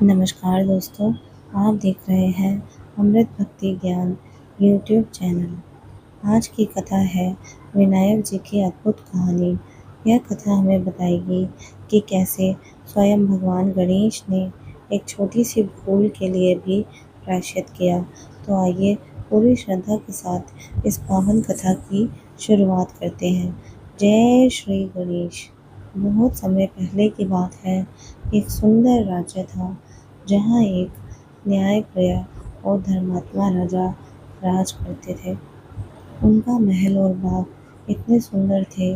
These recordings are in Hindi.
नमस्कार दोस्तों, आप देख रहे हैं अमृत भक्ति ज्ञान यूट्यूब चैनल। आज की कथा है विनायक जी की अद्भुत कहानी। यह कथा हमें बताएगी कि कैसे स्वयं भगवान गणेश ने एक छोटी सी भूल के लिए भी प्रायश्चित किया। तो आइए पूरी श्रद्धा के साथ इस पावन कथा की शुरुआत करते हैं। जय श्री गणेश। बहुत समय पहले की बात है। एक सुंदर राज्य था जहाँ एक न्यायप्रिय और धर्मात्मा राजा राज करते थे। उनका महल और बाग इतने सुंदर थे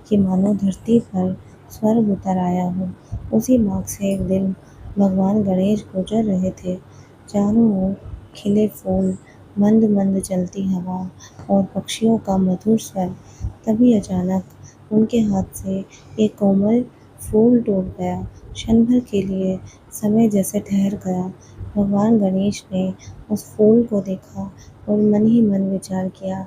कि मानो धरती पर स्वर्ग उतर आया हो। उसी बाग से एक दिन भगवान गणेश गुजर रहे थे। चारों ओर खिले फूल, मंद मंद चलती हवा और पक्षियों का मधुर स्वर। तभी अचानक उनके हाथ से एक कोमल फूल टूट गया। क्षण भर के लिए समय जैसे ठहर गया। भगवान गणेश ने उस फूल को देखा और मन ही मन विचार किया,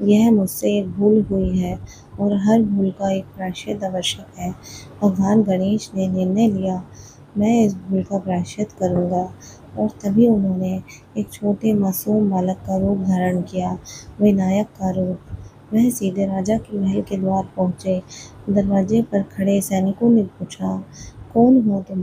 यह मुझसे एक भूल हुई है और हर भूल का एक प्रायश्चित आवश्यक है। भगवान गणेश ने निर्णय लिया, मैं इस भूल का प्रायश्चित करूँगा। और तभी उन्होंने एक छोटे मासूम बालक का रूप धारण किया, विनायक का रूप। वह सीधे राजा के महल के द्वार पहुँचे। दरवाजे पर खड़े सैनिकों ने पूछा, कौन हो तुम?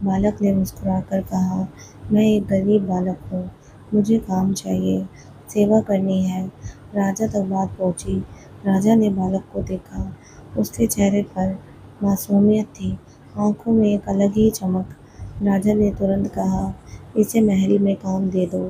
बालक ने मुस्कुराकर कहा, मैं एक गरीब बालक हूँ, मुझे काम चाहिए, सेवा करनी है। राजा तक बात पहुँची। राजा ने बालक को देखा। उसके चेहरे पर मासूमियत थी, आंखों में एक अलग ही चमक। राजा ने तुरंत कहा, इसे महल में काम दे दो।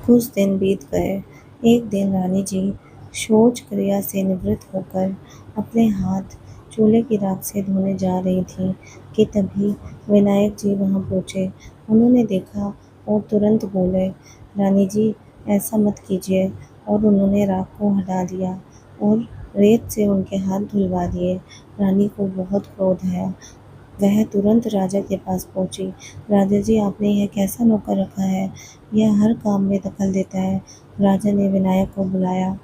कुछ दिन बीत गए। एक दिन रानी जी शौच क्रिया से निवृत्त होकर अपने हाथ चूल्हे की राख से धोने जा रही थी कि तभी विनायक जी वहां पहुंचे। उन्होंने देखा और तुरंत बोले, रानी जी ऐसा मत कीजिए। और उन्होंने राख को हटा दिया और रेत से उनके हाथ धुलवा दिए। रानी को बहुत क्रोध आया। वह तुरंत राजा के पास पहुंची। राजा जी, आपने यह कैसा नौकर रखा है? यह हर काम में दखल देता है। राजा ने विनायक को बुलाया।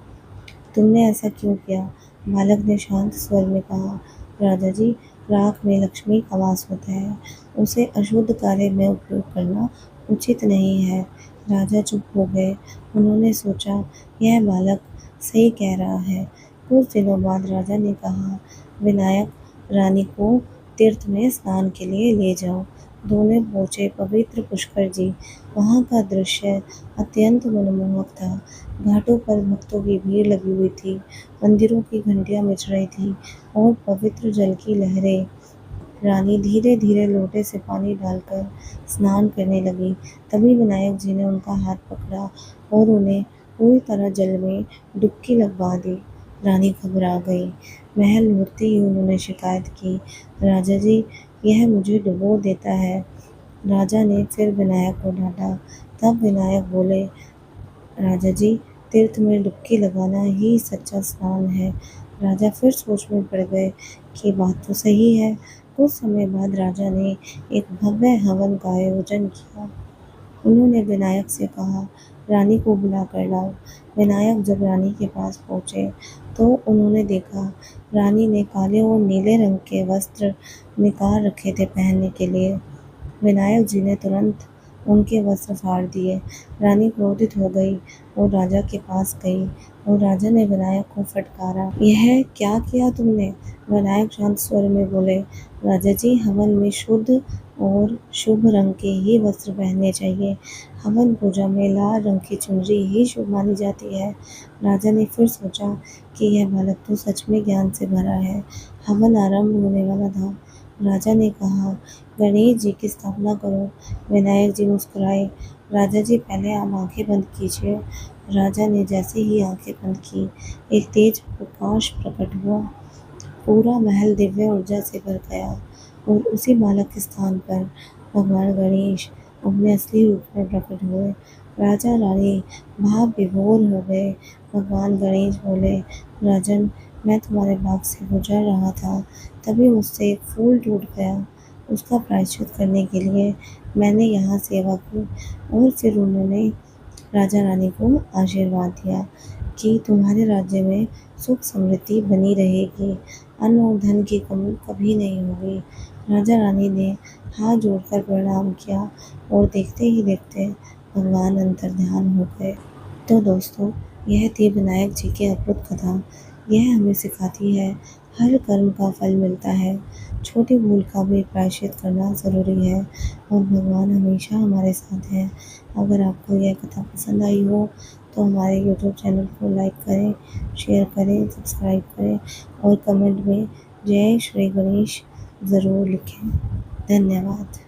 तुमने ऐसा क्यों किया? बालक ने शांत स्वर में कहा, राजा जी, राख में लक्ष्मी का वास होता है, उसे अशुद्ध कार्य में उपयोग करना उचित नहीं है। राजा चुप हो गए। उन्होंने सोचा, यह बालक सही कह रहा है। कुछ दिनों बाद राजा ने कहा, विनायक, रानी को तीर्थ में स्नान के लिए ले जाओ। दोनों पहुंचे पवित्र पुष्कर जी। वहां का दृश्य अत्यंत मनमोहक था। घाटों पर भक्तों की भीड़ लगी हुई थी, मंदिरों की घंटियां बज रही थी और पवित्र जल की लहरें। रानी धीरे धीरे लोटे से पानी डालकर स्नान करने लगी। तभी विनायक जी ने उनका हाथ पकड़ा और उन्हें पूरी तरह जल में डुबकी लगवा दी। रानी घबरा गई। महल लौटते ही उन्होंने शिकायत की, राजा जी, यह मुझे डुबो देता है। राजा ने फिर विनायक को डांटा। तब विनायक बोले, राजा जी, तीर्थ में डुबकी लगाना ही सच्चा स्नान है। राजा फिर सोच में पड़ गए कि बात तो सही है। कुछ समय बाद राजा ने एक भव्य हवन का आयोजन किया। उन्होंने विनायक से कहा, रानी को बुला कर लाओ। विनायक जब रानी के पास पहुंचे तो उन्होंने देखा, रानी ने काले और नीले रंग के वस्त्र निकाल रखे थे पहनने के लिए। विनायक जी ने तुरंत उनके वस्त्र फाड़ दिए। रानी क्रोधित हो गई और राजा के पास गई और राजा ने विनायक को फटकारा, यह क्या किया तुमने? विनायक शांत स्वर में बोले, राजा जी, हवन में शुद्ध और शुभ रंग के ही वस्त्र पहनने चाहिए। हवन पूजा में लाल रंग की चुनरी ही शुभ मानी जाती है। राजा ने फिर सोचा कि यह बालक तो सच में ज्ञान से भरा है। हवन आरंभ होने वाला था। राजा ने कहा, गणेश जी की स्थापना करो। विनायक जी मुस्कुराए। राजा जी, पहले आप आंखें बंद कीजिए। राजा ने जैसे ही आंखें बंद की, एक तेज प्रकाश प्रकट हुआ। पूरा महल दिव्य ऊर्जा से भर गया और उसी बालक के स्थान पर भगवान गणेश अपने असली रूप में प्रकट हुए। राजा रानी भाव विभोर हो गए। भगवान गणेश बोले, राजन, मैं तुम्हारे बाग से गुजर रहा था, तभी मुझसे एक फूल टूट गया। उसका प्रायश्चित करने के लिए मैंने यहाँ सेवा की। और फिर उन्होंने राजा रानी को आशीर्वाद दिया कि तुम्हारे राज्य में सुख समृद्धि बनी रहेगी, अन्न और धन की कमी कभी नहीं होगी। राजा रानी ने हाथ जोड़कर प्रणाम किया और देखते ही देखते भगवान अंतर्ध्यान हो गए। तो दोस्तों, यह थी विनायक जी की अद्भुत कथा। यह हमें सिखाती है हर कर्म का फल मिलता है, छोटी भूल का भी प्रायश्चित करना ज़रूरी है और भगवान हमेशा हमारे साथ हैं। अगर आपको यह कथा पसंद आई हो तो हमारे यूट्यूब चैनल को लाइक करें, शेयर करें, सब्सक्राइब करें और कमेंट में जय श्री गणेश ज़रूर लिखें। धन्यवाद।